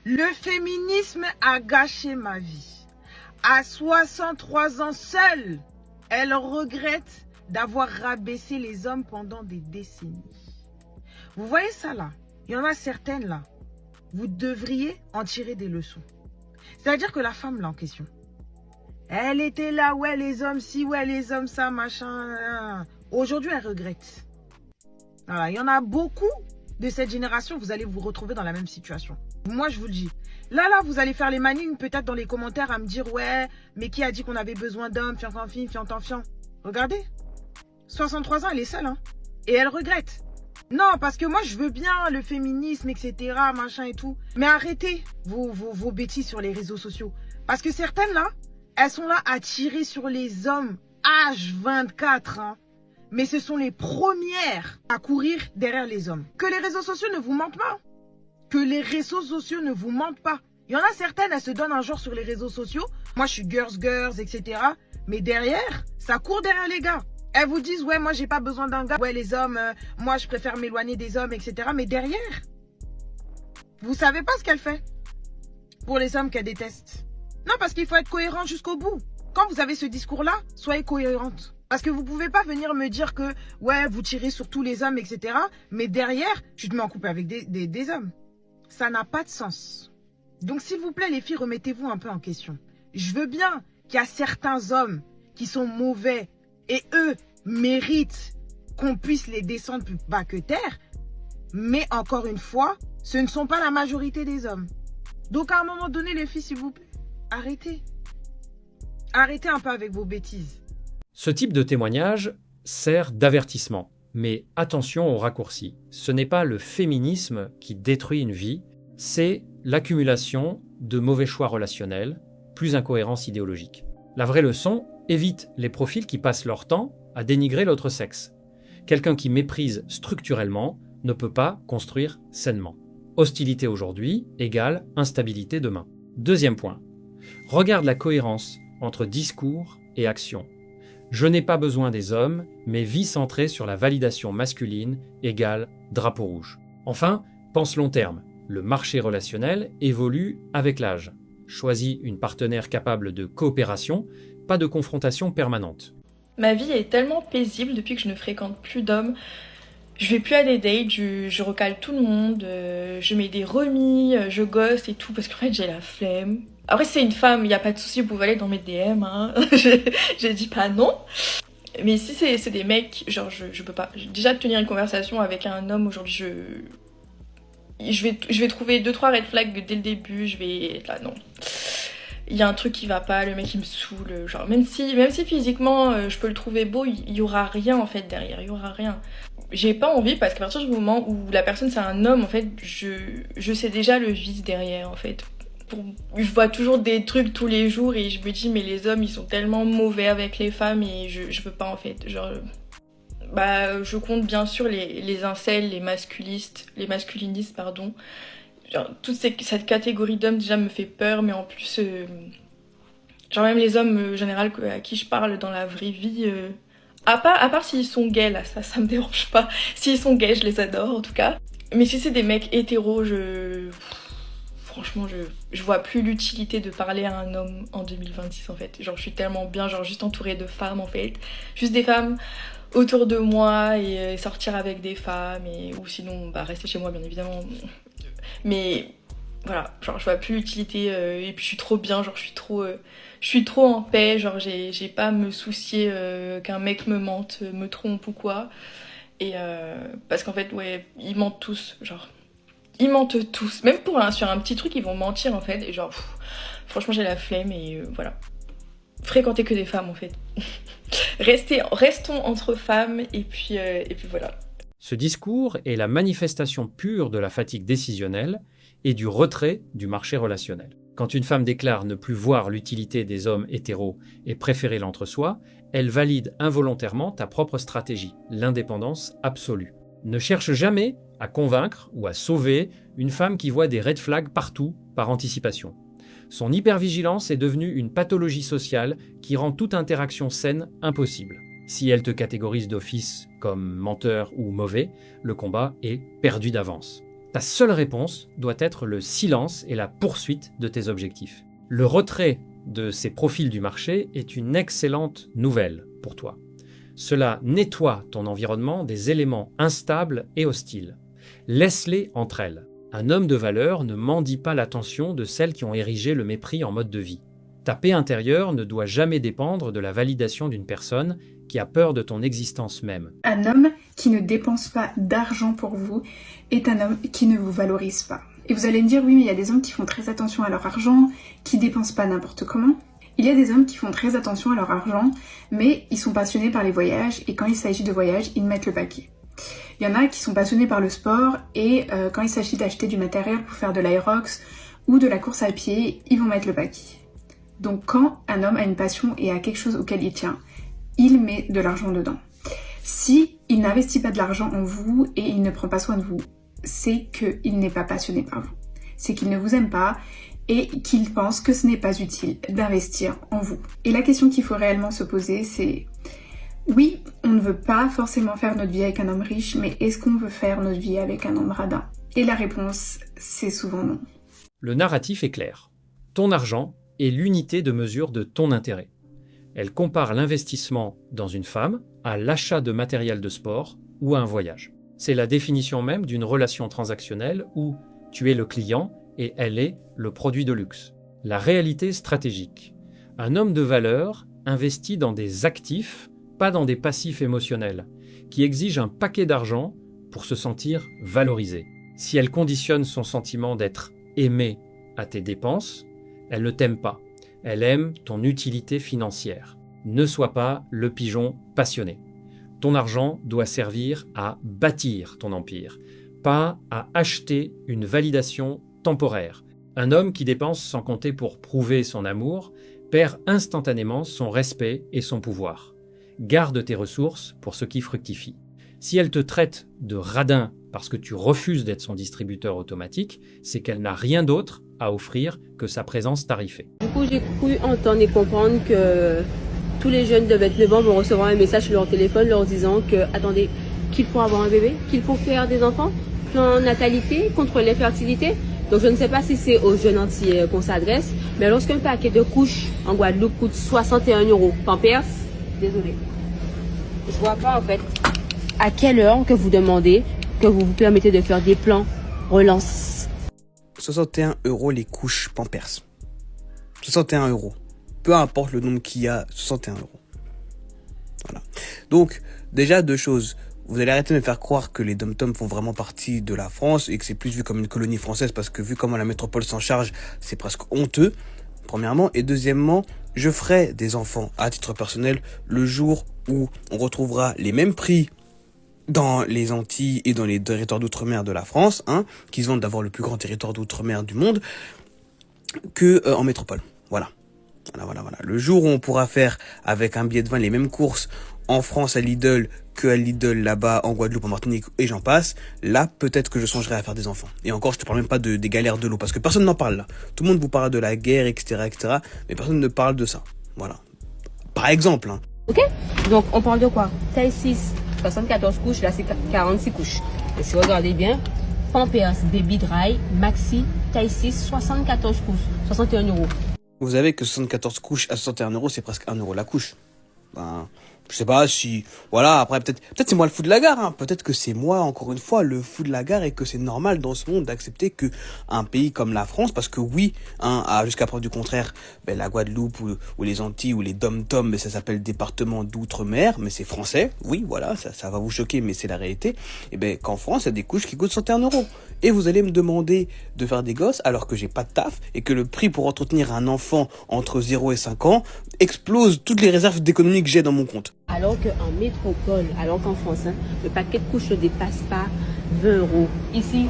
Le féminisme a gâché ma vie. À 63 ans seule, elle regrette d'avoir rabaissé les hommes pendant des décennies. Vous voyez ça là? Il y en a certaines là. Vous devriez en tirer des leçons. C'est-à-dire que la femme là en question, elle était là, ouais les hommes ci, ouais les hommes ça, machin. Aujourd'hui elle regrette. Voilà, il y en a beaucoup de cette génération, vous allez vous retrouver dans la même situation. Moi je vous le dis. Là, vous allez faire les manignes peut-être dans les commentaires à me dire ouais, mais qui a dit qu'on avait besoin d'hommes, fian. Regardez, 63 ans, elle est seule, hein. Et elle regrette. Non, parce que moi, je veux bien le féminisme, etc., machin et tout. Mais arrêtez vos bêtises sur les réseaux sociaux. Parce que certaines, là, elles sont là à tirer sur les hommes H24, hein. Mais ce sont les premières à courir derrière les hommes. Que les réseaux sociaux ne vous mentent pas. Que les réseaux sociaux ne vous mentent pas. Il y en a certaines, elles se donnent un genre sur les réseaux sociaux. Moi, je suis girls, etc. Mais derrière, ça court derrière les gars. Elles vous disent, ouais, moi, j'ai pas besoin d'un gars. Ouais, les hommes, moi, je préfère m'éloigner des hommes, etc. Mais derrière, vous savez pas ce qu'elle fait pour les hommes qu'elle déteste. Non, parce qu'il faut être cohérent jusqu'au bout. Quand vous avez ce discours-là, soyez cohérente. Parce que vous pouvez pas venir me dire que, ouais, vous tirez sur tous les hommes, etc. Mais derrière, tu te mets en couple avec des hommes. Ça n'a pas de sens. Donc, s'il vous plaît, les filles, remettez-vous un peu en question. Je veux bien qu'il y a certains hommes qui sont mauvais et eux méritent qu'on puisse les descendre plus bas que terre. Mais encore une fois, ce ne sont pas la majorité des hommes. Donc, à un moment donné, les filles, s'il vous plaît, arrêtez. Arrêtez un peu avec vos bêtises. Ce type de témoignage sert d'avertissement. Mais attention aux raccourcis. Ce n'est pas le féminisme qui détruit une vie, c'est l'accumulation de mauvais choix relationnels, plus incohérence idéologique. La vraie leçon, évite les profils qui passent leur temps à dénigrer l'autre sexe. Quelqu'un qui méprise structurellement ne peut pas construire sainement. Hostilité aujourd'hui égale instabilité demain. Deuxième point. Regarde la cohérence entre discours et action. Je n'ai pas besoin des hommes, mais vie centrée sur la validation masculine égale drapeau rouge. Enfin, pense long terme. Le marché relationnel évolue avec l'âge. Choisis une partenaire capable de coopération, pas de confrontation permanente. Ma vie est tellement paisible depuis que je ne fréquente plus d'hommes. Je vais plus à des dates, je recale tout le monde, je mets des remis, je gosse et tout, parce qu'en fait j'ai la flemme. Après si c'est une femme, il n'y a pas de souci, vous pouvez aller dans mes DM, hein. Je dis pas non. Mais si c'est des mecs, genre je peux pas. Déjà tenir une conversation avec un homme aujourd'hui, je vais trouver 2-3 red flags dès le début, je vais être là, non. Il y a un truc qui va pas, le mec il me saoule, genre même si physiquement je peux le trouver beau, il y aura rien en fait derrière, il y aura rien. J'ai pas envie parce qu'à partir du moment où la personne c'est un homme, en fait, je sais déjà le vice derrière, en fait. Je vois toujours des trucs tous les jours et je me dis mais les hommes ils sont tellement mauvais avec les femmes et je peux pas en fait. Genre, je compte bien sûr les incels, les masculinistes pardon. Genre toute cette catégorie d'hommes déjà me fait peur, mais en plus genre même les hommes général à qui je parle dans la vraie vie. À part s'ils sont gays, là, ça me dérange pas. S'ils sont gays, je les adore, en tout cas. Mais si c'est des mecs hétéros, franchement, je vois plus l'utilité de parler à un homme en 2026, en fait. Genre, je suis tellement bien, genre, juste entourée de femmes, en fait. Juste des femmes autour de moi et sortir avec des femmes, ou sinon, rester chez moi, bien évidemment. Mais voilà, genre, je vois plus l'utilité, et puis je suis trop bien, genre, je suis trop en paix, genre j'ai pas à me soucier qu'un mec me mente, me trompe ou quoi. Et parce qu'en fait, ouais, ils mentent tous, genre. Ils mentent tous. Même sur un petit truc, ils vont mentir en fait. Et genre, franchement, j'ai la flemme et voilà. Fréquentez que des femmes en fait. Restons entre femmes et puis voilà. Ce discours est la manifestation pure de la fatigue décisionnelle et du retrait du marché relationnel. Quand une femme déclare ne plus voir l'utilité des hommes hétéros et préférer l'entre-soi, elle valide involontairement ta propre stratégie, l'indépendance absolue. Ne cherche jamais à convaincre ou à sauver une femme qui voit des red flags partout par anticipation. Son hypervigilance est devenue une pathologie sociale qui rend toute interaction saine impossible. Si elle te catégorise d'office comme menteur ou mauvais, le combat est perdu d'avance. Ta seule réponse doit être le silence et la poursuite de tes objectifs. Le retrait de ces profils du marché est une excellente nouvelle pour toi. Cela nettoie ton environnement des éléments instables et hostiles. Laisse-les entre elles. Un homme de valeur ne mendie pas l'attention de celles qui ont érigé le mépris en mode de vie. Ta paix intérieure ne doit jamais dépendre de la validation d'une personne qui a peur de ton existence même. Un homme qui ne dépense pas d'argent pour vous est un homme qui ne vous valorise pas. Et vous allez me dire, oui, mais il y a des hommes qui font très attention à leur argent, qui dépensent pas n'importe comment. Il y a des hommes qui font très attention à leur argent, mais ils sont passionnés par les voyages, et quand il s'agit de voyages, ils mettent le paquet. Il y en a qui sont passionnés par le sport, et quand il s'agit d'acheter du matériel pour faire de l'aérox ou de la course à pied, ils vont mettre le paquet. Donc quand un homme a une passion et a quelque chose auquel il tient, il met de l'argent dedans. Si il n'investit pas de l'argent en vous et il ne prend pas soin de vous, c'est qu'il n'est pas passionné par vous. C'est qu'il ne vous aime pas et qu'il pense que ce n'est pas utile d'investir en vous. Et la question qu'il faut réellement se poser, c'est... Oui, on ne veut pas forcément faire notre vie avec un homme riche, mais est-ce qu'on veut faire notre vie avec un homme radin? Et la réponse, c'est souvent non. Le narratif est clair. Ton argent est l'unité de mesure de ton intérêt. Elle compare l'investissement dans une femme à l'achat de matériel de sport ou à un voyage. C'est la définition même d'une relation transactionnelle où tu es le client et elle est le produit de luxe. La réalité stratégique. Un homme de valeur investit dans des actifs, pas dans des passifs émotionnels, qui exigent un paquet d'argent pour se sentir valorisé. Si elle conditionne son sentiment d'être aimé à tes dépenses, elle ne t'aime pas. Elle aime ton utilité financière. Ne sois pas le pigeon passionné. Ton argent doit servir à bâtir ton empire, pas à acheter une validation temporaire. Un homme qui dépense sans compter pour prouver son amour perd instantanément son respect et son pouvoir. Garde tes ressources pour ce qui fructifie. Si elle te traite de radin parce que tu refuses d'être son distributeur automatique, c'est qu'elle n'a rien d'autre à offrir que sa présence tarifée. Du coup, j'ai cru entendre et comprendre que tous les jeunes de 29 ans vont recevoir un message sur leur téléphone leur disant que, attendez, qu'il faut avoir un bébé, qu'il faut faire des enfants, plan natalité, contre l'infertilité. Donc je ne sais pas si c'est aux jeunes entiers qu'on s'adresse, mais lorsqu'un paquet de couches en Guadeloupe coûte 61 € Pampers, désolé. Je vois pas en fait à quelle heure que vous demandez que vous vous permettez de faire des plans relance. 61 € les couches Pampers. 61 €. Peu importe le nombre qu'il y a, 61 €. Voilà. Donc, déjà, deux choses. Vous allez arrêter de me faire croire que les dom-toms font vraiment partie de la France et que c'est plus vu comme une colonie française parce que vu comment la métropole s'en charge, c'est presque honteux, premièrement. Et deuxièmement, je ferai des enfants à titre personnel le jour où on retrouvera les mêmes prix dans les Antilles et dans les territoires d'outre-mer de la France, qui se vantent d'avoir le plus grand territoire d'outre-mer du monde, que en métropole. Voilà. Le jour où on pourra faire avec un billet de 20 les mêmes courses en France à Lidl que à Lidl là-bas en Guadeloupe, en Martinique et j'en passe, là peut-être que je songerai à faire des enfants. Et encore, je te parle même pas des galères de l'eau parce que personne n'en parle là. Tout le monde vous parle de la guerre, etc., mais personne ne parle de ça. Voilà. Par exemple. Ok. Donc on parle de quoi? Taille 6, 74 couches, là c'est 46 couches. Et si vous regardez bien, Pampers Baby Dry Maxi taille 6, 74 couches, 61 €. Vous savez que 74 couches à 61 €, c'est presque 1 € la couche. Je sais pas si... Voilà, après peut-être c'est moi le fou de la gare, Peut-être que c'est moi, encore une fois, le fou de la gare et que c'est normal dans ce monde d'accepter que un pays comme la France, parce que oui, jusqu'à preuve du contraire, la Guadeloupe ou les Antilles ou les dom-toms, mais ça s'appelle département d'outre-mer, mais c'est français, oui, voilà, ça va vous choquer, mais c'est la réalité. Et qu'en France, il y a des couches qui coûtent 61 €. Et vous allez me demander de faire des gosses alors que j'ai pas de taf et que le prix pour entretenir un enfant entre 0 et 5 ans explose toutes les réserves d'économie que j'ai dans mon compte. Alors qu'en métropole, alors qu'en France, le paquet de couches ne dépasse pas 20 €. Ici.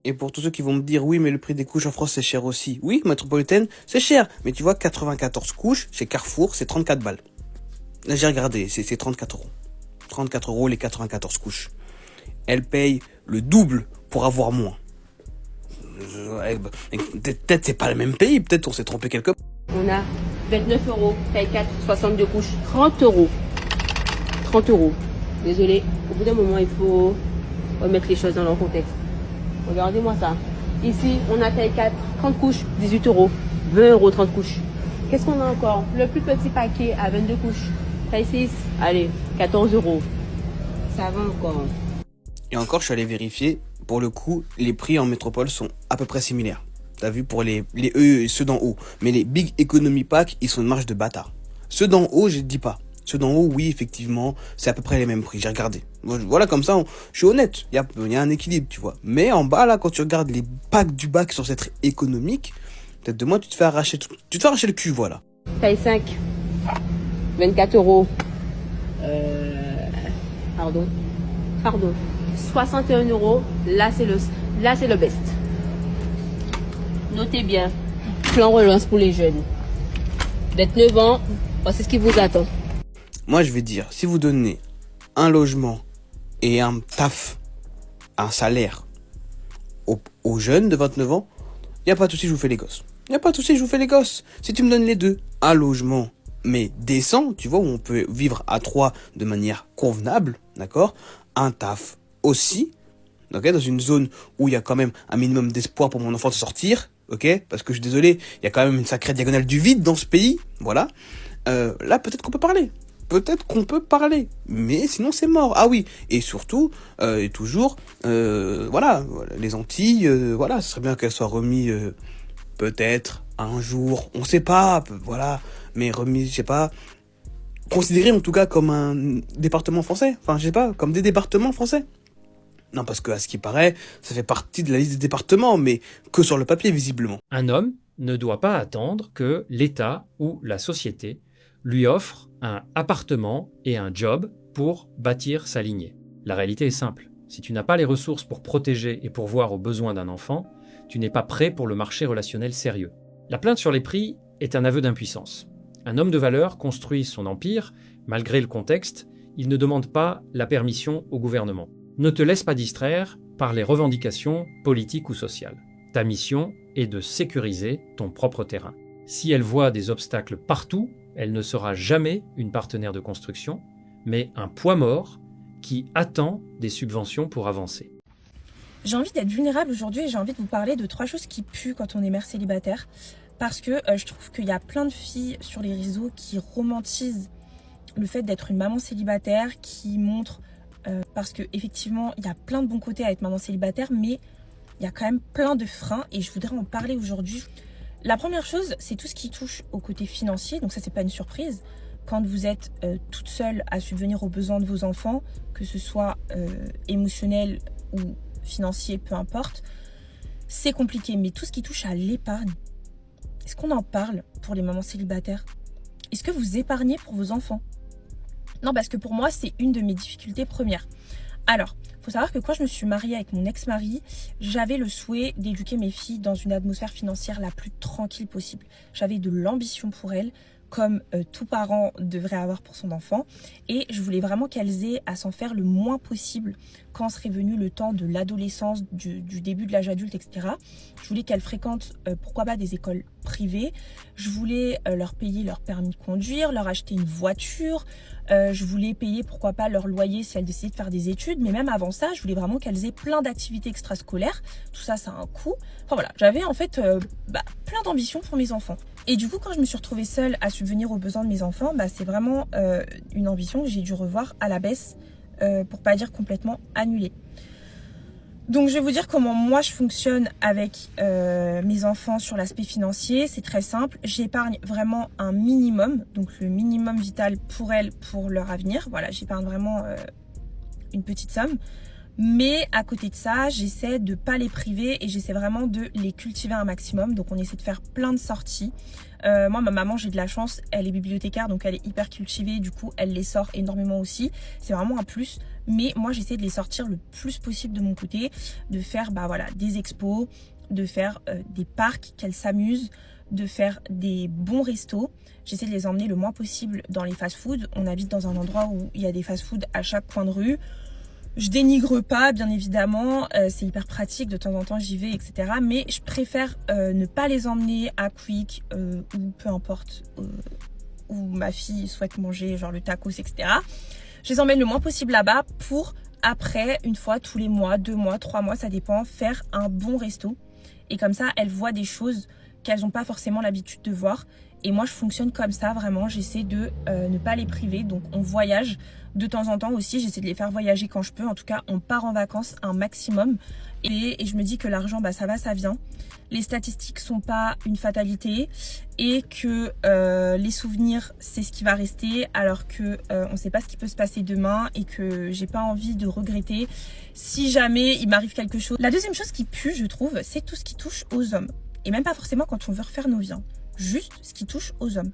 Et pour tous ceux qui vont me dire, oui, mais le prix des couches en France, c'est cher aussi. Oui, métropolitaine, c'est cher. Mais tu vois, 94 couches, chez Carrefour, c'est 34 balles. Là, j'ai regardé, c'est 34 €. 34 € les 94 couches. Elle paye le double pour avoir moins. Peut-être c'est pas le même pays, peut-être on s'est trompé quelque part. On a 29 €, taille 4, 62 couches, 30 €. 30 €. Désolé, au bout d'un moment, il faut remettre les choses dans leur contexte. Regardez-moi ça. Ici, on a taille 4, 30 couches, 18 €. 20 € 30 couches. Qu'est-ce qu'on a encore? Le plus petit paquet à 22 couches. Taille 6, allez, 14 €. Ça va encore. Et encore, je suis allé vérifier. Pour le coup, les prix en métropole sont à peu près similaires. T'as vu pour les ceux d'en haut. Mais les Big Economy Pack, ils sont une marge de bâtard. Ceux d'en haut, je ne dis pas. Ceux d'en haut, oui, effectivement, c'est à peu près les mêmes prix. J'ai regardé. Voilà, comme ça, je suis honnête. Il y a un équilibre, tu vois. Mais en bas, là, quand tu regardes les packs du bas qui sont censés être économiques, peut-être de moi, tu te fais arracher le cul, voilà. Taille 5, 24 €. Pardon. 61 €. Là, c'est le best. Notez bien. Plan relance pour les jeunes. 29 ans, c'est ce qui vous attend. Moi, je vais dire, si vous donnez un logement et un taf, un salaire aux jeunes de 29 ans, il n'y a pas de souci, je vous fais les gosses. Il n'y a pas de souci, je vous fais les gosses. Si tu me donnes les deux, un logement, mais décent, tu vois, où on peut vivre à 3 de manière convenable, d'accord? Un taf aussi, ok? Dans une zone où il y a quand même un minimum d'espoir pour mon enfant de sortir, ok? Parce que je suis désolé, il y a quand même une sacrée diagonale du vide dans ce pays, voilà. Là, peut-être qu'on peut parler. Mais sinon c'est mort. Ah oui, et surtout, et toujours, voilà, les Antilles, voilà, ce serait bien qu'elles soient remises, peut-être, un jour, on sait pas, voilà, mais remises, je sais pas, considérées en tout cas comme un département français, enfin, je sais pas, comme des départements français. Non, parce que, à ce qui paraît, ça fait partie de la liste des départements, mais que sur le papier, visiblement. Un homme ne doit pas attendre que l'État ou la société lui offre un appartement et un job pour bâtir sa lignée. La réalité est simple. Si tu n'as pas les ressources pour protéger et pourvoir aux besoins d'un enfant, tu n'es pas prêt pour le marché relationnel sérieux. La plainte sur les prix est un aveu d'impuissance. Un homme de valeur construit son empire, malgré le contexte, il ne demande pas la permission au gouvernement. Ne te laisse pas distraire par les revendications politiques ou sociales. Ta mission est de sécuriser ton propre terrain. Si elle voit des obstacles partout, elle ne sera jamais une partenaire de construction, mais un poids mort qui attend des subventions pour avancer. J'ai envie d'être vulnérable aujourd'hui et j'ai envie de vous parler de 3 choses qui puent quand on est mère célibataire. Parce que je trouve qu'il y a plein de filles sur les réseaux qui romantisent le fait d'être une maman célibataire, qui montrent, parce qu'effectivement il y a plein de bons côtés à être maman célibataire, mais il y a quand même plein de freins et je voudrais en parler aujourd'hui. La première chose, c'est tout ce qui touche au côté financier, donc ça c'est pas une surprise. Quand vous êtes toute seule à subvenir aux besoins de vos enfants, que ce soit émotionnel ou financier, peu importe, c'est compliqué. Mais tout ce qui touche à l'épargne, est-ce qu'on en parle pour les mamans célibataires? Est-ce que vous épargnez pour vos enfants? Non, parce que pour moi, c'est une de mes difficultés premières. Alors, il faut savoir que quand je me suis mariée avec mon ex-mari, j'avais le souhait d'éduquer mes filles dans une atmosphère financière la plus tranquille possible. J'avais de l'ambition pour elles, comme tout parent devrait avoir pour son enfant. Et je voulais vraiment qu'elles aient à s'en faire le moins possible quand serait venu le temps de l'adolescence, du début de l'âge adulte, etc. Je voulais qu'elles fréquentent, pourquoi pas, des écoles privées. Je voulais leur payer leur permis de conduire, leur acheter une voiture. Je voulais payer, pourquoi pas, leur loyer si elles décidaient de faire des études. Mais même avant ça, je voulais vraiment qu'elles aient plein d'activités extrascolaires. Tout ça, ça a un coût. Enfin voilà, j'avais en fait plein d'ambitions pour mes enfants. Et du coup, quand je me suis retrouvée seule à subvenir aux besoins de mes enfants, c'est vraiment une ambition que j'ai dû revoir à la baisse, pour pas dire complètement annulée. Donc je vais vous dire comment moi je fonctionne avec mes enfants sur l'aspect financier. C'est très simple, j'épargne vraiment un minimum, donc le minimum vital pour elles, pour leur avenir. Voilà, j'épargne vraiment une petite somme. Mais à côté de ça, j'essaie de ne pas les priver et j'essaie vraiment de les cultiver un maximum. Donc on essaie de faire plein de sorties. Moi, ma maman, j'ai de la chance, elle est bibliothécaire, donc elle est hyper cultivée. Du coup, elle les sort énormément aussi. C'est vraiment un plus. Mais moi, j'essaie de les sortir le plus possible de mon côté. De faire des expos, de faire des parcs, qu'elles s'amusent, de faire des bons restos. J'essaie de les emmener le moins possible dans les fast-foods. On habite dans un endroit où il y a des fast-foods à chaque coin de rue. Je dénigre pas, bien évidemment, c'est hyper pratique, de temps en temps j'y vais, etc. Mais je préfère ne pas les emmener à Quick ou peu importe, où ma fille souhaite manger genre le tacos, etc. Je les emmène le moins possible là-bas pour après, une fois tous les mois, 2 mois, 3 mois, ça dépend, faire un bon resto. Et comme ça, elles voient des choses qu'elles n'ont pas forcément l'habitude de voir. Et moi, je fonctionne comme ça, vraiment. J'essaie de ne pas les priver. Donc, on voyage de temps en temps aussi. J'essaie de les faire voyager quand je peux. En tout cas, on part en vacances un maximum. Et je me dis que l'argent, bah, ça va, ça vient. Les statistiques sont pas une fatalité. Et que les souvenirs, c'est ce qui va rester. Alors que on ne sait pas ce qui peut se passer demain. Et que j'ai pas envie de regretter si jamais il m'arrive quelque chose. La deuxième chose qui pue, je trouve, c'est tout ce qui touche aux hommes. Et même pas forcément quand on veut refaire nos vies. Juste ce qui touche aux hommes.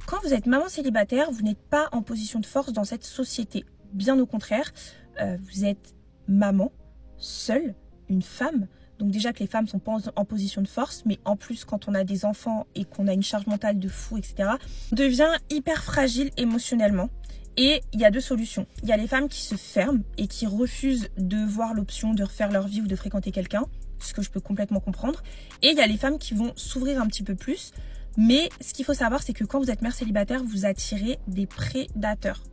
Quand vous êtes maman célibataire, vous n'êtes pas en position de force dans cette société. Bien au contraire, vous êtes maman, seule, une femme. Donc déjà que les femmes sont pas en position de force, mais en plus quand on a des enfants et qu'on a une charge mentale de fou, etc., on devient hyper fragile émotionnellement. Et il y a 2 solutions. Il y a les femmes qui se ferment et qui refusent de voir l'option de refaire leur vie ou de fréquenter quelqu'un, ce que je peux complètement comprendre. Et il y a les femmes qui vont s'ouvrir un petit peu plus. Mais ce qu'il faut savoir, c'est que quand vous êtes mère célibataire, vous attirez des prédateurs.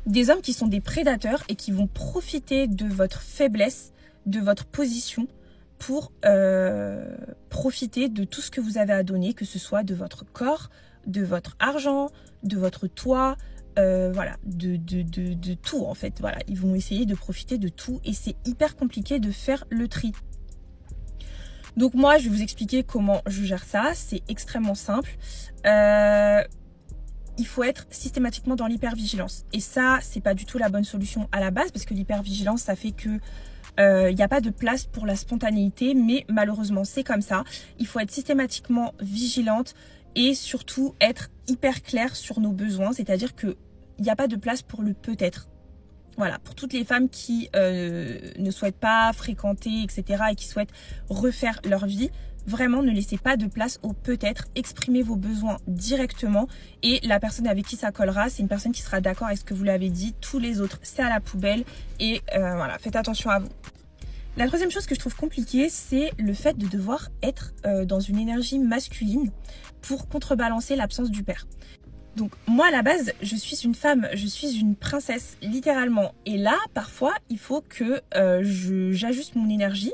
Des hommes qui sont des prédateurs et qui vont profiter de votre faiblesse, de votre position pour profiter de tout ce que vous avez à donner, que ce soit de votre corps, de votre argent, de votre toit, voilà, de tout en fait. Voilà, ils vont essayer de profiter de tout et c'est hyper compliqué de faire le tri. Donc moi, je vais vous expliquer comment je gère ça. C'est extrêmement simple. Il faut être systématiquement dans l'hypervigilance. Et ça, c'est pas du tout la bonne solution à la base parce que l'hypervigilance, ça fait que il n'y a pas de place pour la spontanéité. Mais malheureusement, c'est comme ça. Il faut être systématiquement vigilante et surtout être hyper clair sur nos besoins. C'est-à-dire qu'il n'y a pas de place pour le peut-être. Voilà, pour toutes les femmes qui ne souhaitent pas fréquenter, etc. et qui souhaitent refaire leur vie, vraiment ne laissez pas de place au peut-être, exprimez vos besoins directement et la personne avec qui ça collera, c'est une personne qui sera d'accord avec ce que vous lui avez dit, tous les autres c'est à la poubelle et voilà, faites attention à vous. La troisième chose que je trouve compliquée, c'est le fait de devoir être dans une énergie masculine pour contrebalancer l'absence du père. Donc moi à la base, je suis une femme, je suis une princesse littéralement. Et là, parfois, il faut que j'ajuste mon énergie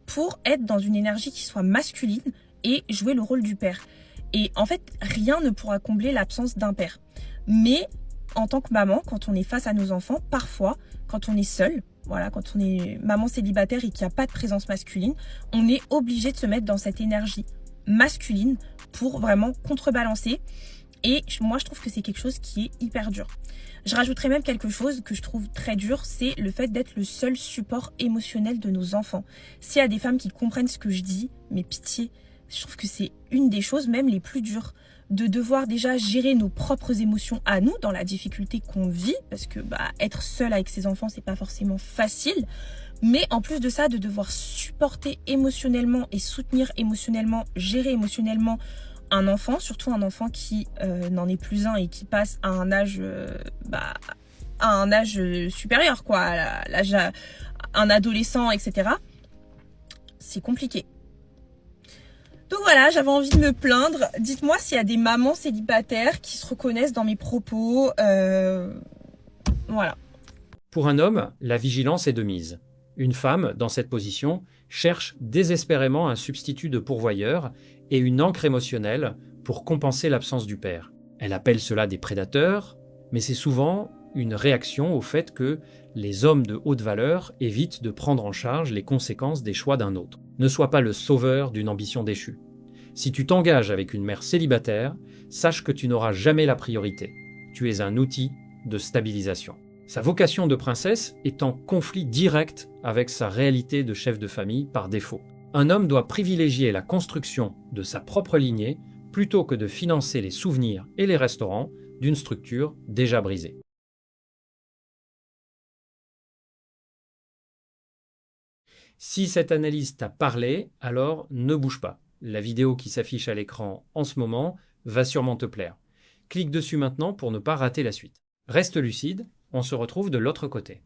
pour être dans une énergie qui soit masculine et jouer le rôle du père. Et en fait, rien ne pourra combler l'absence d'un père. Mais en tant que maman, quand on est face à nos enfants, parfois, quand on est seul, voilà, quand on est maman célibataire et qu'il n'y a pas de présence masculine, on est obligé de se mettre dans cette énergie masculine pour vraiment contrebalancer. Et moi, je trouve que c'est quelque chose qui est hyper dur. Je rajouterais même quelque chose que je trouve très dur, c'est le fait d'être le seul support émotionnel de nos enfants. S'il y a des femmes qui comprennent ce que je dis, mais pitié, je trouve que c'est une des choses même les plus dures. De devoir déjà gérer nos propres émotions à nous dans la difficulté qu'on vit, parce que être seul avec ses enfants, c'est pas forcément facile. Mais en plus de ça, de devoir supporter émotionnellement et soutenir émotionnellement, gérer émotionnellement un enfant, surtout un enfant qui n'en est plus un et qui passe à un âge supérieur, quoi, à l'âge un adolescent, etc. C'est compliqué. Donc voilà, j'avais envie de me plaindre. Dites-moi s'il y a des mamans célibataires qui se reconnaissent dans mes propos. Voilà. Pour un homme, la vigilance est de mise. Une femme, dans cette position, cherche désespérément un substitut de pourvoyeur et une ancre émotionnelle pour compenser l'absence du père. Elle appelle cela des prédateurs, mais c'est souvent une réaction au fait que les hommes de haute valeur évitent de prendre en charge les conséquences des choix d'un autre. Ne sois pas le sauveur d'une ambition déchue. Si tu t'engages avec une mère célibataire, sache que tu n'auras jamais la priorité. Tu es un outil de stabilisation. Sa vocation de princesse est en conflit direct avec sa réalité de chef de famille par défaut. Un homme doit privilégier la construction de sa propre lignée plutôt que de financer les souvenirs et les restaurants d'une structure déjà brisée. Si cette analyse t'a parlé, alors ne bouge pas. La vidéo qui s'affiche à l'écran en ce moment va sûrement te plaire. Clique dessus maintenant pour ne pas rater la suite. Reste lucide, on se retrouve de l'autre côté.